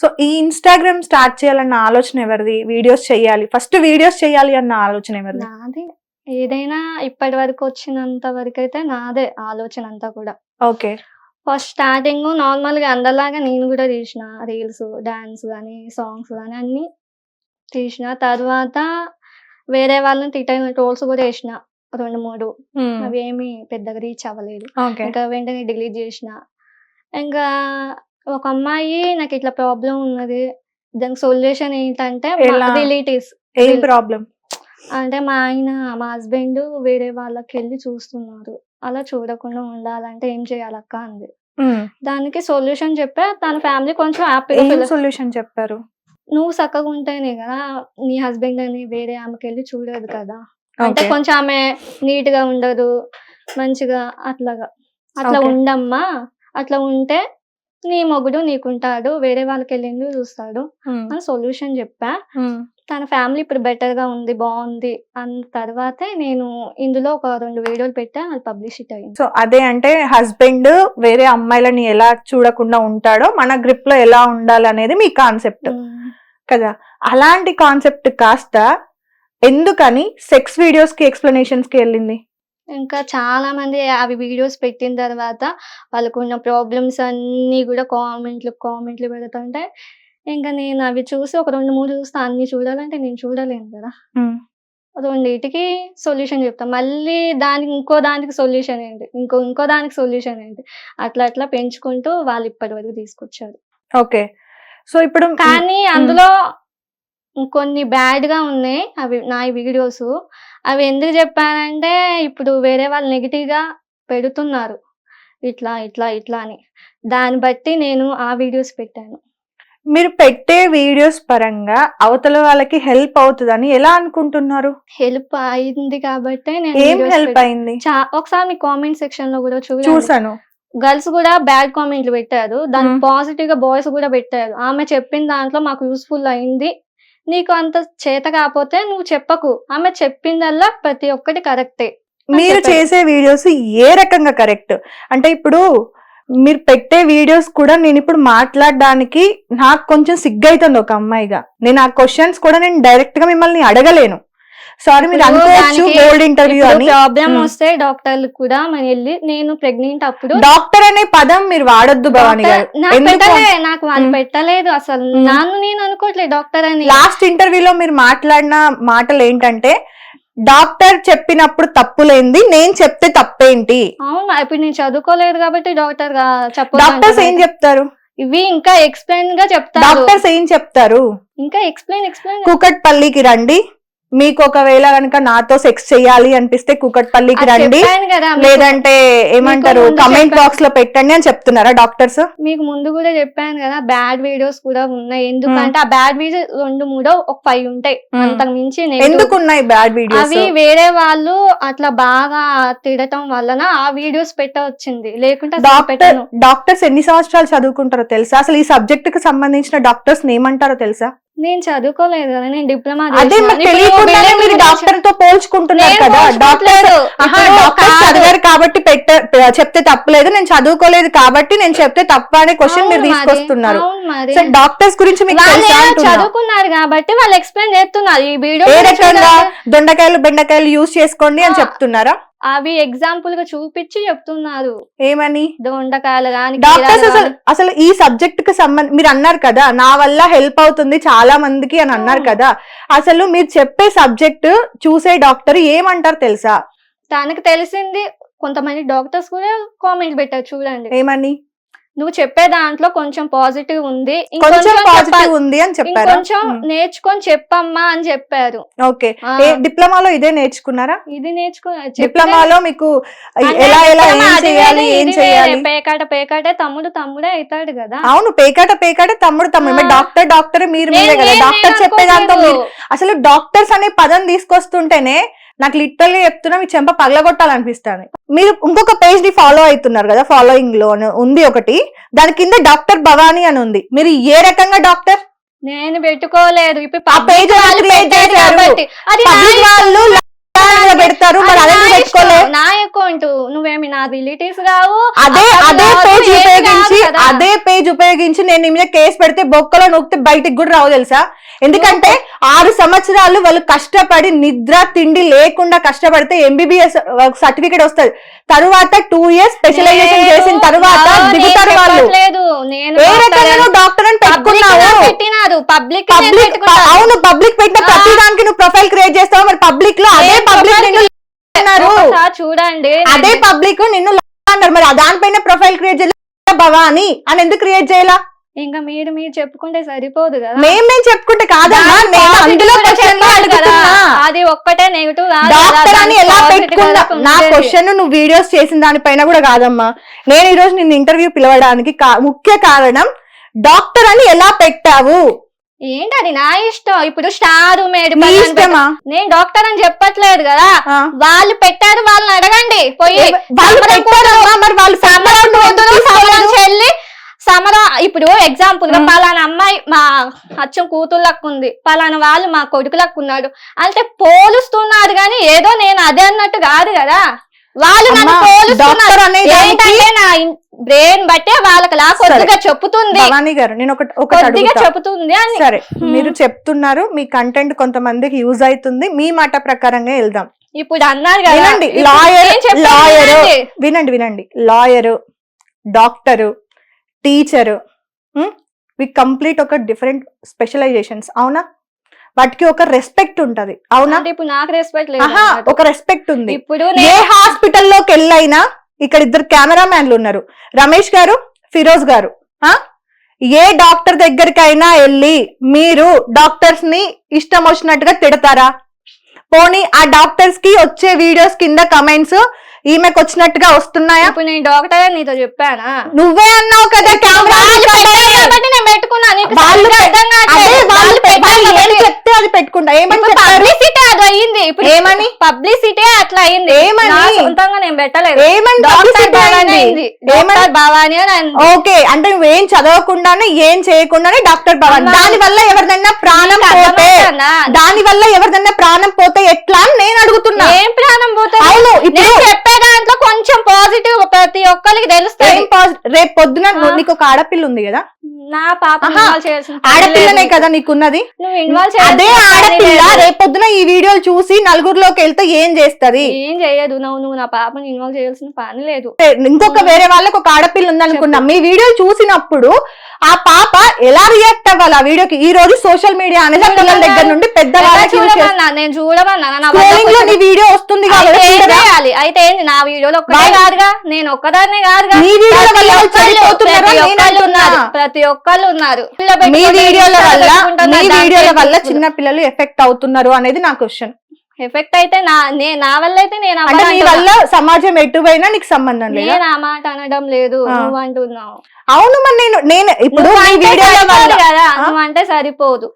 So ఈ Instagram start చేయాలన్న ఆలోచన ఎవరిది? వీడియోస్ చేయాలి, ఫస్ట్ వీడియోస్ చేయాలి అన్న ఆలోచన ఎవరిది? నాదే. ఏదైనా ఇప్పటి వరకు వచ్చినంత వరకు అయితే నాదే ఆలోచన అంతా కూడా. ఓకే. ఫస్ట్ స్టార్టింగ్ నార్మల్గా అందరిలాగా నేను కూడా తీసిన రీల్స్, డాన్స్ కానీ, సాంగ్స్ కానీ అన్ని తీసిన. తర్వాత వేరే వాళ్ళని తిట్టిన ట్రోల్స్ కూడా వేసిన 2-3. అవి ఏమి పెద్దగా రీచ్ అవ్వలేదు. ఇంకా వెంటనే డిలీట్ చేసిన. ఇంకా ఒక అమ్మాయి నాకు ఇట్లా ప్రాబ్లం ఉన్నది, దానికి సొల్యూషన్ ఏంటంటే రిలేటివ్స్. ఏం ప్రాబ్లం అంటే మా హస్బెండ్ వేరే వాళ్ళకి వెళ్ళి చూస్తున్నారు, అలా చూడకుండా ఉండాలంటే ఏం చేయాలక్క అంది. దానికి సొల్యూషన్ చెప్పా. తన ఫ్యామిలీ కొంచెం హ్యాపీగా. సొల్యూషన్ చెప్పారు? నువ్వు చక్కగా ఉంటేనే కదా నీ హస్బెండ్ అని వేరే ఆమెకి వెళ్ళి చూడదు కదా, అంటే కొంచెం ఆమె నీట్ గా ఉండదు, మంచిగా అట్లా ఉండమ్మా, అట్లా ఉంటే నీ మొగుడు నీకుంటాడు, వేరే వాళ్ళకి వెళ్ళి చూస్తాడు అని సొల్యూషన్ చెప్పా. తన ఫ్యామిలీ ఇప్పుడు బెటర్ గా ఉంది, బాగుంది అన్న తర్వాతే నేను ఇందులో ఒక 2 వీడియోలు పెట్టా, అది పబ్లిసిటీ అయింది. సో అదే అంటే హస్బెండ్ వేరే అమ్మాయిలని ఎలా చూడకుండా ఉంటాడో మన గ్రిప్ లో ఎలా ఉండాలనేది మీ కాన్సెప్ట్ కదా. అలాంటి కాన్సెప్ట్ కాస్త ఎందుకని సెక్స్ వీడియోస్ కి ఎక్స్ప్లెనేషన్స్ కి వెళ్ళింది? ఇంకా చాలా మంది అవి వీడియోస్ పెట్టిన తర్వాత వాళ్ళకు ఉన్న ప్రాబ్లమ్స్ అన్ని కూడా కామెంట్లు పెడుతుంటే ఇంకా నేను అవి చూసి ఒక 2-3 చూస్తే అన్ని చూడాలంటే నేను చూడలేను కదా. రెండింటికి సొల్యూషన్ చెప్తా, మళ్ళీ దానికి ఇంకో దానికి సొల్యూషన్ ఏంటి, ఇంకో దానికి సొల్యూషన్ ఏంటి, అట్లా పెంచుకుంటూ వాళ్ళు ఇప్పటి వరకు తీసుకొచ్చారు. ఓకే. సో ఇప్పుడు కానీ అందులో కొన్ని బ్యాడ్ గా ఉన్నాయి అవి నా వీడియోస్. అవి ఎందుకు చెప్పానంటే ఇప్పుడు వేరే వాళ్ళు నెగిటివ్ గా పెడుతున్నారు ఇట్లా అని, దాన్ని బట్టి నేను ఆ వీడియోస్ పెట్టాను. మీరు పెట్టే వీడియోస్ పరంగా అవతల వాళ్ళకి హెల్ప్ అవుతుందని ఎలా అనుకుంటున్నారు? హెల్ప్ అయింది కాబట్టి ఏం హెల్ప్ అయింది? ఒకసారి మీ కామెంట్ సెక్షన్ లో కూడా చూసాను, గర్ల్స్ కూడా బ్యాడ్ కామెంట్లు పెట్టారు, దానికి పాజిటివ్ గా బాయ్స్ కూడా పెట్టారు. ఆమె చెప్పిన దాంట్లో మాకు యూస్ఫుల్ అయింది, నీకు అంత చేత కాకపోతే నువ్వు చెప్పకు, ఆమె చెప్పిందల్లా ప్రతి ఒక్కటి కరెక్టే. మీరు చేసే వీడియోస్ ఏ రకంగా కరెక్ట్ అంటే ఇప్పుడు మీరు పెట్టే వీడియోస్ కూడా నేను ఇప్పుడు మాట్లాడడానికి నాకు కొంచెం సిగ్గైతుంది ఒక అమ్మాయిగా. నేను ఆ క్వశ్చన్స్ కూడా నేను డైరెక్ట్ గా మిమ్మల్ని అడగలేను. సారీ మీరు అనుకోవచ్చు గోల్డ్ ఇంటర్వ్యూ అని. ప్రాబ్లం వస్తే డాక్టర్లు కూడా మనం వెళ్ళి, నేను ప్రెగ్నెంట్ అప్పుడు డాక్టర్ అనే పదం మీరు వాడొద్దు భవాని గారు. నాకు వాళ్ళు పెట్టలేదు అసలు, నేను అనుకోవట్లేదు డాక్టర్ అని. లాస్ట్ ఇంటర్వ్యూలో మీరు మాట్లాడిన మాటలు ఏంటంటే డాక్టర్ చెప్పినప్పుడు తప్పులేంది, నేను చెప్తే తప్పేంటి? అవును, ఇప్పుడు నేను చదువుకోలేదు కాబట్టి డాక్టర్ డాక్టర్స్ ఏం చెప్తారు? ఇవి ఇంకా ఎక్స్ప్లెయిన్ గా చెప్తారు. డాక్టర్స్ ఏం చెప్తారు? ఇంకా ఎక్స్ప్లెయిన్ కూకట్పల్లికి రండి, మీకు ఒకవేళ కనుక నాతో సెక్స్ చేయాలి అనిపిస్తే కూకట్పల్లికి రండి, లేదంటే ఏమంటారు కమెంట్ బాక్స్ లో పెట్టండి అని చెప్తున్నారా డాక్టర్స్? మీకు ముందు కూడా చెప్పాను కదా, బ్యాడ్ వీడియోస్ కూడా ఉన్నాయి. ఎందుకంటే ఆ బ్యాడ్ వీడియోస్ 2-3 ఒక 5 ఉంటాయి, అంతకు మించి ఎందుకు ఉన్నాయి బ్యాడ్ వీడియోస్? అవి వేరే వాళ్ళు అట్లా బాగా తిడటం వలన ఆ వీడియోస్ పెట్టవచ్చింది, లేకుంటే డాక్టర్స్ ఎన్ని సంవత్సరాలు చదువుకుంటారో తెలుసా? అసలు ఈ సబ్జెక్ట్ కి సంబంధించిన డాక్టర్స్ ఏమంటారో తెలుసా? నేను చదువుకోలేదు కదా, నేను డిప్లొమా. అదే మీరు డాక్టర్ తో పోల్చుకుంటున్నారు కదా. డాక్టర్ చదివారు కాబట్టి చెప్తే తప్పలేదు, నేను చదువుకోలేదు కాబట్టి నేను చెప్తే తప్ప అనే క్వశ్చన్ మీరు తీసుకొస్తున్నారు. డాక్టర్స్ గురించి మీకు చదువుకున్నారు కాబట్టి వాళ్ళు ఎక్స్ప్లెయిన్ చేస్తున్నారు. ఈ వీడియో ఏ రకంగా దొండకాయలు బెండకాయలు యూజ్ చేసుకోండి అని చెప్తున్నారా? అవి ఎగ్జాంపుల్ గా చూపించి చెప్తున్నారు. ఏమని? దొండకాయలు కానీ డాక్టర్స్ అసలు ఈ సబ్జెక్ట్ కి మీరు అన్నారు కదా నా వల్ల హెల్ప్ అవుతుంది చాలా మందికి అని అన్నారు కదా, అసలు మీరు చెప్పే సబ్జెక్ట్ చూసే డాక్టర్ ఏమంటారు తెలుసా? తనకు తెలిసింది. కొంతమంది డాక్టర్స్ కూడా కామెంట్ పెట్టారు చూడండి, ఏమని? నువ్వు చెప్పే దాంట్లో కొంచెం పాజిటివ్ ఉంది, అని చెప్పారు, కొంచెం నేర్చుకొని చెప్పమ్మా అని చెప్పారు. ఓకే. డిప్లొమాలో ఇదే నేర్చుకున్నారా? ఇది నేర్చుకున్నా. డిప్లొమాలో మీకు ఎలా ఏం చేయాలి? పేకాటే తమ్ముడే అవుతాడు కదా. అవును, పేకాటే తమ్ముడు. డాక్టర్ మీరు కదా. డాక్టర్ చెప్పేదాంతో అసలు డాక్టర్స్ అనే పదం తీసుకొస్తుంటేనే నాకు లిటరల్లీ చెప్తున్నా మీ చెంప పగలగొట్టాలనిపిస్తుంది. మీరు ఇంకొక పేజ్ ని ఫాలో అవుతున్నారు కదా, ఫాలోయింగ్ లో ఉంది ఒకటి, దాని కింద డాక్టర్ భవానీ అని ఉంది. మీరు ఏ రకంగా డాక్టర్? నేను పెట్టుకోలేదు, ఇప్పుడు పెడతారు. నా అకౌంట్, నువ్వేమి నా రిలేటివ్స్ కావు. అదే పేజ్ ఏమీ ఉపయోగించి కాదు కదా. అదే పేజ్ ఉపయోగించి నేను నీ మీద కేసు పెడితే బొక్కలో నొక్కితే బయటికి కూడా రావు తెలుసా. ఎందుకంటే 6 సంవత్సరాలు వాళ్ళు కష్టపడి నిద్ర తిండి లేకుండా కష్టపడితే ఎంబీబీఎస్ సర్టిఫికేట్ వస్తుంది. తరువాత 2 years స్పెషలైజేషన్ చేసిన తర్వాత దిగుతారు వాళ్ళు. ఏ రకంగా డాక్టర్ అని పెట్టుకున్నావు. పెట్టినారు పబ్లిక్. అవును, పబ్లిక్ పెట్టిన ప్రతి దానికి నువ్వు ప్రొఫైల్ క్రియేట్ చేస్తావు. మరి పబ్లిక్ లో అదే పబ్లిక్ నిన్ను అన్నారు. చూడండి, అదే పబ్లిక్ నిన్ను అన్నారు. మరి దానిపైన ప్రొఫైల్ క్రియేట్ చేయాలి భవాని అని ఎందుకు క్రియేట్ చేయాలా? ఇంకా మీరు చెప్పుకుంటే సరిపోదు కదా. మేము చెప్పుకుంటే కాదమ్మా, నేను అందులో అది ఒక్కటే నెగిటివ్ డాక్టర్ అని ఎలా పెట్టుకున్నా. నా క్వశ్చన్ నువ్వు వీడియోస్ చేసిన దానిపైన కూడా కాదమ్మా. నేను ఈ రోజు నిన్ను ఇంటర్వ్యూ పిలవడానికి ముఖ్య కారణం డాక్టర్ అని ఎలా పెట్టావు. ఏంటి అది నా ఇష్టం. ఇప్పుడు స్టార్ మేడ్ ఇష్టమా? నేను డాక్టర్ అని చెప్పట్లేదు కదా. వాళ్ళు పెట్టారు, వాళ్ళని అడగండి పోయి. వాళ్ళు పెట్టారమ్మా, మరి వాళ్ళు చెల్లి సమర. ఇప్పుడు ఎగ్జాంపుల్ గా పలానా అమ్మాయి మా అచ్చం కూతుళ్ళకు ఉంది, పలానా వాళ్ళు మా కొడుకులకు ఉన్నాడు అంటే పోలుస్తున్నారు కానీ ఏదో నేను అదే అన్నట్టు కాదు కదా. వాళ్ళు నన్ను పోలుస్తున్నారు. ఏంటంటే నా బ్రెయిన్ బట్టే వాళ్ళకి లా కొద్దిగా చెప్పుతుంది. భవానీ గారు, నేను కొద్దిగా చెప్తుంది అని. సరే, మీరు చెప్తున్నారు, మీ కంటెంట్ కొంతమందికి యూజ్ అవుతుంది, మీ మాట ప్రకారంగా వెళ్దాం. ఇప్పుడు అన్నారు కదా, వినండి, వినండి, లాయరు, డాక్టరు, టీచరు, కంప్లీట్ ఒక డిఫరెంట్ స్పెషలైజేషన్స్. అవునా? వాటికి ఒక రెస్పెక్ట్ ఉంటది. అవునా? ఇప్పుడు నాకు రెస్పెక్ట్ లేదు. ఒక రెస్పెక్ట్ ఉంది. ఇప్పుడు ఏ హాస్పిటల్లోకి వెళ్ళైనా ఇక్కడ 2 కెమెరామ్యాన్లు ఉన్నారు, రమేష్ గారు, ఫిరోజ్ గారు. ఏ డాక్టర్ దగ్గరికైనా వెళ్ళి మీరు డాక్టర్స్ ని ఇష్టం వచ్చినట్టుగా తిడతారా? పోనీ ఆ డాక్టర్స్ కి వచ్చే వీడియోస్ కింద కమెంట్స్ ఈమెకు వచ్చినట్టుగా వస్తున్నాయా? ఇప్పుడు నేను డాక్టర్ అని నీతో చెప్పానా? నువ్వే అన్నావు కదా చెప్తే అది పెట్టుకుంటా. ఏమని పబ్లిసిటీ అది అయింది. ఇప్పుడు ఏమని పబ్లిసిటీ అట్లా అయింది. ఏమని సొంతంగా నేను పెట్టలేదు. ఏమని భవాని అని. ఓకే, అంటే నువ్వేం చదవకుండానే ఏం చేయకుండానే డాక్టర్ భవాని. దాని వల్ల ఎవరిదైనా ప్రాణం పోతే, దాని వల్ల ఎవరిదైనా ప్రాణం పోతే ఎట్లా అని నేను అడుగుతున్నా. ఏం ప్రాణం పోతే? అవును, ఇప్పుడు చెప్పే దాంట్లో కొంచెం పాజిటివ్ ప్రతి ఒక్కరికి తెలుస్తుంది. రేపు పొద్దున నీకు ఒక ఆడపిల్ల ఉంది కదా, నా పాప ఆడపిల్లనే కదా నీకున్నది. నువ్వు ఇన్వాల్వ్ అదే ఆడపిల్ల రేపొద్దున ఈ వీడియోలు చూసి నలుగురిలోకి వెళ్తే ఏం చేస్తది? ఏం చేయదు. నువ్వు నా పాపని ఇన్వాల్వ్ చేయాల్సిన పని లేదు. ఇంకొక వేరే వాళ్ళకి ఒక ఆడపిల్ల ఉందనుకున్నా, మీ వీడియో చూసినప్పుడు ఆ పాప ఎలా రియాక్ట్ అవ్వాలి ఆ వీడియోకి? ఈ రోజు సోషల్ మీడియా అనేది పిల్లల దగ్గర నుండి పెద్ద నేను చూడమన్నా నీ వీడియో వస్తుంది కాబట్టి అయితే ఏంది, నా వీడియోలో ఒక్కటే కాదుగా, నేను ఒక్కదాన్నే కాదుగా, మీ వీడియోల ప్రతి ఒక్కళ్ళు ఉన్నారు. మీ వీడియోల వల్ల చిన్న పిల్లలు ఎఫెక్ట్ అవుతున్నారు అనేది నా క్వశ్చన్. ఎఫెక్ట్ అయితే నా వల్ల అయితే నేను నీ వల్ల సమాజం ఎటువైనా నీకు సంబంధం లేదు. నేను ఆ మాట అనడం లేదు, నువ్వు అంటున్నావు. అవును, మరి నేను ఇప్పుడు కదా, నువ్వు అంటే సరిపోదు.